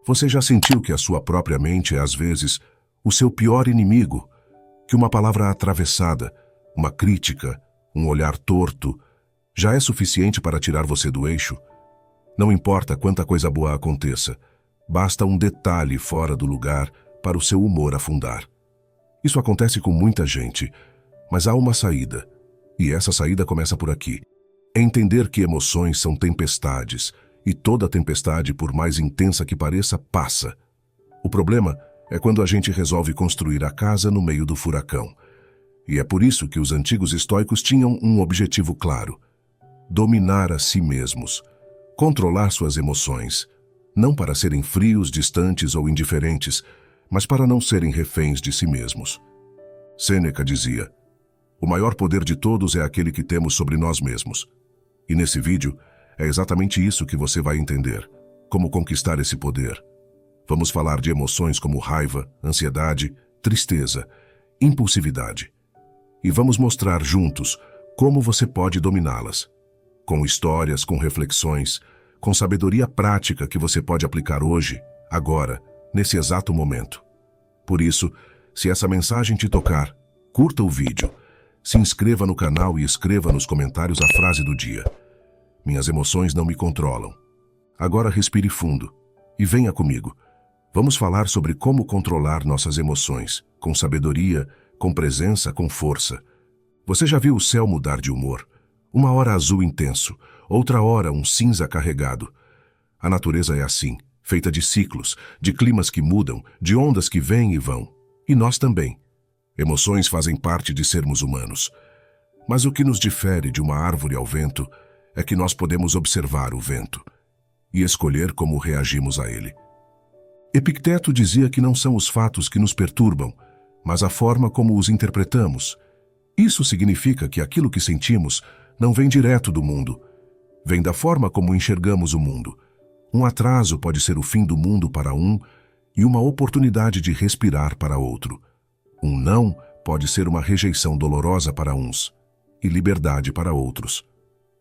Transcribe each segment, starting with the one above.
Você já sentiu que a sua própria mente é, às vezes, o seu pior inimigo? Que uma palavra atravessada, uma crítica, um olhar torto, já é suficiente para tirar você do eixo? Não importa quanta coisa boa aconteça, basta um detalhe fora do lugar para o seu humor afundar. Isso acontece com muita gente, mas há uma saída, e essa saída começa por aqui. É entender que emoções são tempestades, e toda tempestade, por mais intensa que pareça, passa. O problema é quando a gente resolve construir a casa no meio do furacão. E é por isso que os antigos estoicos tinham um objetivo claro: dominar a si mesmos, controlar suas emoções, não para serem frios, distantes ou indiferentes, mas para não serem reféns de si mesmos. Sêneca dizia: o maior poder de todos é aquele que temos sobre nós mesmos. E nesse vídeo, é exatamente isso que você vai entender: como conquistar esse poder. Vamos falar de emoções como raiva, ansiedade, tristeza, impulsividade. E vamos mostrar juntos como você pode dominá-las. Com histórias, com reflexões, com sabedoria prática que você pode aplicar hoje, agora, nesse exato momento. Por isso, se essa mensagem te tocar, curta o vídeo, se inscreva no canal e escreva nos comentários a frase do dia: minhas emoções não me controlam. Agora respire fundo e venha comigo. Vamos falar sobre como controlar nossas emoções, com sabedoria, com presença, com força. Você já viu o céu mudar de humor? Uma hora azul intenso, outra hora um cinza carregado. A natureza é assim, feita de ciclos, de climas que mudam, de ondas que vêm e vão. E nós também. Emoções fazem parte de sermos humanos. Mas o que nos difere de uma árvore ao vento é que nós podemos observar o vento e escolher como reagimos a ele. Epicteto dizia que não são os fatos que nos perturbam, mas a forma como os interpretamos. Isso significa que aquilo que sentimos não vem direto do mundo, vem da forma como enxergamos o mundo. Um atraso pode ser o fim do mundo para um e uma oportunidade de respirar para outro. Um não pode ser uma rejeição dolorosa para uns e liberdade para outros.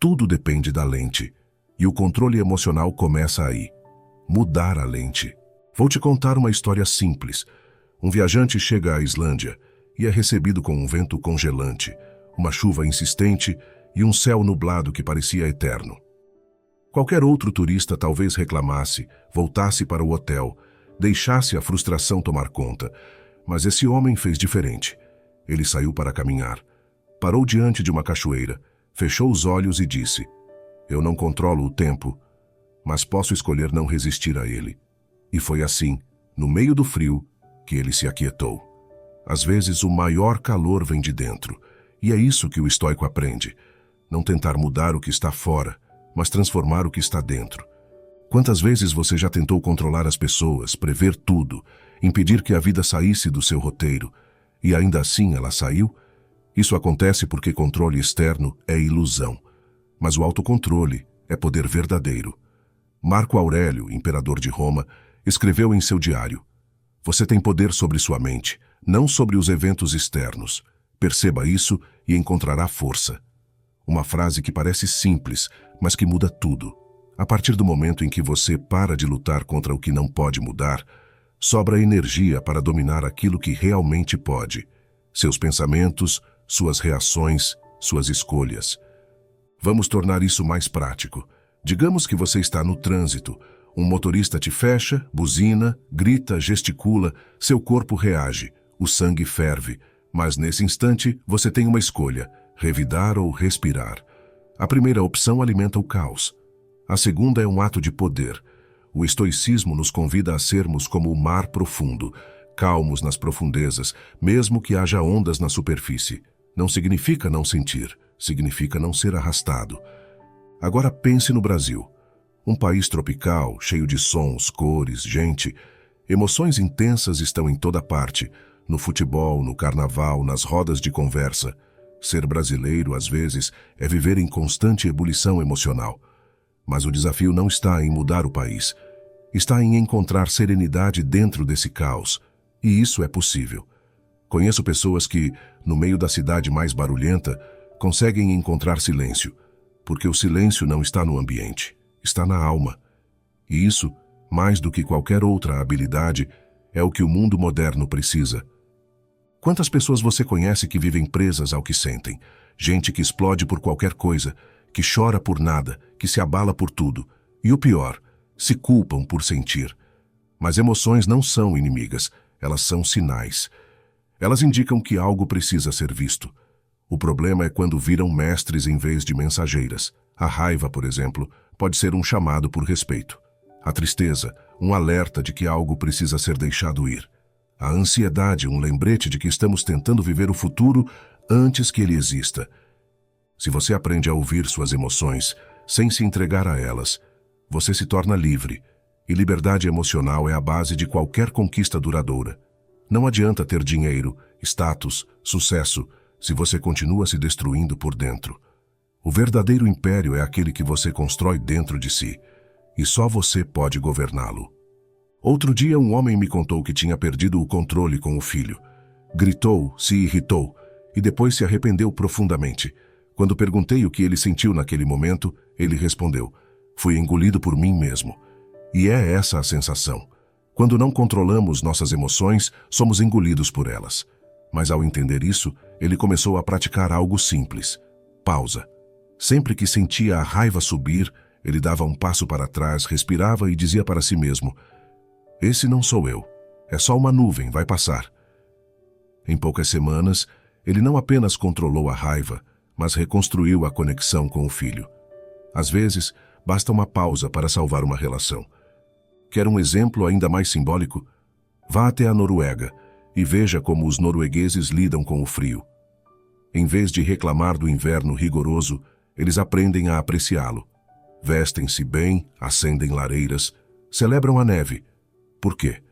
Tudo depende da lente, e o controle emocional começa aí. Mudar a lente. Vou te contar uma história simples. Um viajante chega à Islândia e é recebido com um vento congelante, uma chuva insistente e um céu nublado que parecia eterno. Qualquer outro turista talvez reclamasse, voltasse para o hotel, deixasse a frustração tomar conta, mas esse homem fez diferente. Ele saiu para caminhar, parou diante de uma cachoeira, fechou os olhos e disse: eu não controlo o tempo, mas posso escolher não resistir a ele. E foi assim, no meio do frio, que ele se aquietou. Às vezes o maior calor vem de dentro, e é isso que o estoico aprende: não tentar mudar o que está fora, mas transformar o que está dentro. Quantas vezes você já tentou controlar as pessoas, prever tudo, impedir que a vida saísse do seu roteiro, e ainda assim ela saiu? Isso acontece porque controle externo é ilusão, mas o autocontrole é poder verdadeiro. Marco Aurélio, imperador de Roma, escreveu em seu diário: você tem poder sobre sua mente, não sobre os eventos externos. Perceba isso e encontrará força. Uma frase que parece simples, mas que muda tudo. A partir do momento em que você para de lutar contra o que não pode mudar, sobra energia para dominar aquilo que realmente pode: seus pensamentos, suas reações, suas escolhas. Vamos tornar isso mais prático. Digamos que você está no trânsito. Um motorista te fecha, buzina, grita, gesticula, seu corpo reage, o sangue ferve, mas nesse instante você tem uma escolha: revidar ou respirar. A primeira opção alimenta o caos. A segunda é um ato de poder. O estoicismo nos convida a sermos como o mar profundo, calmos nas profundezas, mesmo que haja ondas na superfície. Não significa não sentir, significa não ser arrastado. Agora pense no Brasil. Um país tropical, cheio de sons, cores, gente. Emoções intensas estão em toda parte, no futebol, no carnaval, nas rodas de conversa. Ser brasileiro, às vezes, é viver em constante ebulição emocional. Mas o desafio não está em mudar o país. Está em encontrar serenidade dentro desse caos. E isso é possível. Conheço pessoas que, no meio da cidade mais barulhenta, conseguem encontrar silêncio, porque o silêncio não está no ambiente, está na alma. E isso, mais do que qualquer outra habilidade, é o que o mundo moderno precisa. Quantas pessoas você conhece que vivem presas ao que sentem? Gente que explode por qualquer coisa, que chora por nada, que se abala por tudo. E o pior, se culpam por sentir. Mas emoções não são inimigas, elas são sinais. Elas indicam que algo precisa ser visto. O problema é quando viram mestres em vez de mensageiras. A raiva, por exemplo, pode ser um chamado por respeito. A tristeza, um alerta de que algo precisa ser deixado ir. A ansiedade, um lembrete de que estamos tentando viver o futuro antes que ele exista. Se você aprende a ouvir suas emoções, sem se entregar a elas, você se torna livre. E liberdade emocional é a base de qualquer conquista duradoura. Não adianta ter dinheiro, status, sucesso, se você continua se destruindo por dentro. O verdadeiro império é aquele que você constrói dentro de si, e só você pode governá-lo. Outro dia um homem me contou que tinha perdido o controle com o filho. Gritou, se irritou, e depois se arrependeu profundamente. Quando perguntei o que ele sentiu naquele momento, ele respondeu: "Fui engolido por mim mesmo." E é essa a sensação. Quando não controlamos nossas emoções, somos engolidos por elas. Mas ao entender isso, ele começou a praticar algo simples: pausa. Sempre que sentia a raiva subir, ele dava um passo para trás, respirava e dizia para si mesmo: "Esse não sou eu. É só uma nuvem, vai passar." Em poucas semanas, ele não apenas controlou a raiva, mas reconstruiu a conexão com o filho. Às vezes, basta uma pausa para salvar uma relação. Quer um exemplo ainda mais simbólico? Vá até a Noruega e veja como os noruegueses lidam com o frio. Em vez de reclamar do inverno rigoroso, eles aprendem a apreciá-lo. Vestem-se bem, acendem lareiras, celebram a neve. Por quê?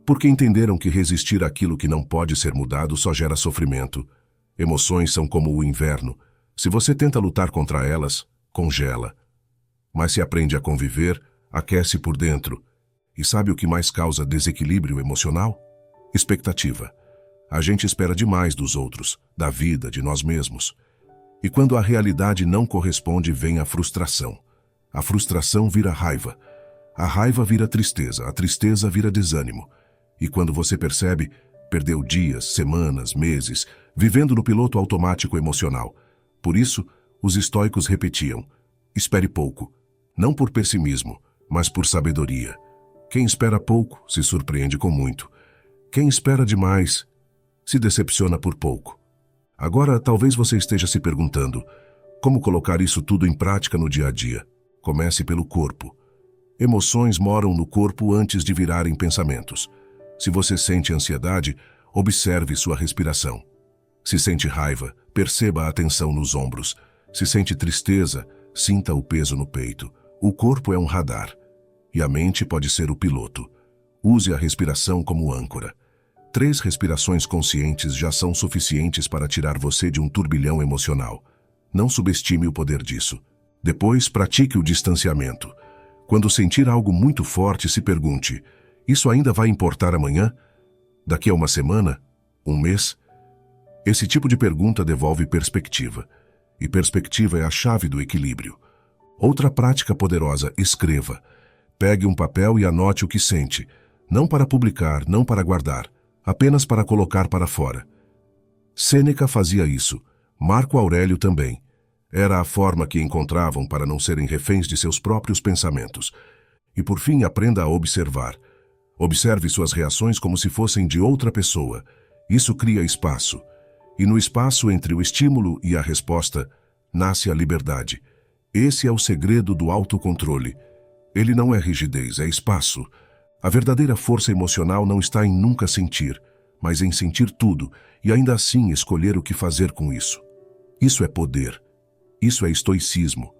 Porque entenderam que resistir àquilo que não pode ser mudado só gera sofrimento. Emoções são como o inverno. Se você tenta lutar contra elas, congela. Mas se aprende a conviver, aquece por dentro. E sabe o que mais causa desequilíbrio emocional? Expectativa. A gente espera demais dos outros, da vida, de nós mesmos. E quando a realidade não corresponde, vem a frustração. A frustração vira raiva. A raiva vira tristeza, a tristeza vira desânimo. E quando você percebe, perdeu dias, semanas, meses, vivendo no piloto automático emocional. Por isso, os estoicos repetiam: espere pouco, não por pessimismo, mas por sabedoria. Quem espera pouco se surpreende com muito. Quem espera demais se decepciona por pouco. Agora, talvez você esteja se perguntando: como colocar isso tudo em prática no dia a dia? Comece pelo corpo. Emoções moram no corpo antes de virarem pensamentos. Se você sente ansiedade, observe sua respiração. Se sente raiva, perceba a tensão nos ombros. Se sente tristeza, sinta o peso no peito. O corpo é um radar, e a mente pode ser o piloto. Use a respiração como âncora. 3 respirações conscientes já são suficientes para tirar você de um turbilhão emocional. Não subestime o poder disso. Depois, pratique o distanciamento. Quando sentir algo muito forte, se pergunte: isso ainda vai importar amanhã? Daqui a uma semana? Um mês? Esse tipo de pergunta devolve perspectiva. E perspectiva é a chave do equilíbrio. Outra prática poderosa: escreva. Pegue um papel e anote o que sente. Não para publicar, não para guardar, apenas para colocar para fora. Sêneca fazia isso. Marco Aurélio também. Era a forma que encontravam para não serem reféns de seus próprios pensamentos. E por fim, aprenda a observar. Observe suas reações como se fossem de outra pessoa. Isso cria espaço. E no espaço entre o estímulo e a resposta, nasce a liberdade. Esse é o segredo do autocontrole. Ele não é rigidez, é espaço. A verdadeira força emocional não está em nunca sentir, mas em sentir tudo e ainda assim escolher o que fazer com isso. Isso é poder. Isso é estoicismo.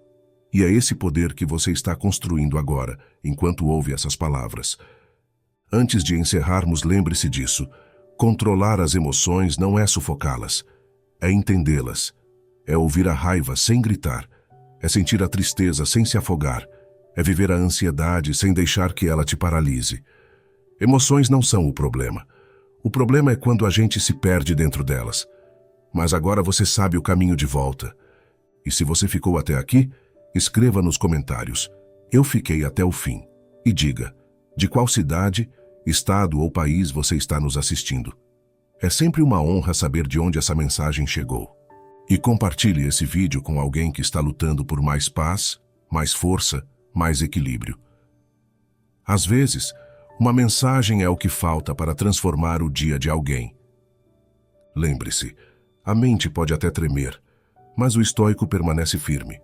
E é esse poder que você está construindo agora, enquanto ouve essas palavras. Antes de encerrarmos, lembre-se disso. Controlar as emoções não é sufocá-las, é entendê-las. É ouvir a raiva sem gritar. É sentir a tristeza sem se afogar. É viver a ansiedade sem deixar que ela te paralise. Emoções não são o problema. O problema é quando a gente se perde dentro delas. Mas agora você sabe o caminho de volta. E se você ficou até aqui, escreva nos comentários: eu fiquei até o fim. E diga: De qual cidade, estado ou país você está nos assistindo? É sempre uma honra saber de onde essa mensagem chegou. E compartilhe esse vídeo com alguém que está lutando por mais paz, mais força, mais equilíbrio. Às vezes, uma mensagem é o que falta para transformar o dia de alguém. Lembre-se, a mente pode até tremer, mas o estoico permanece firme.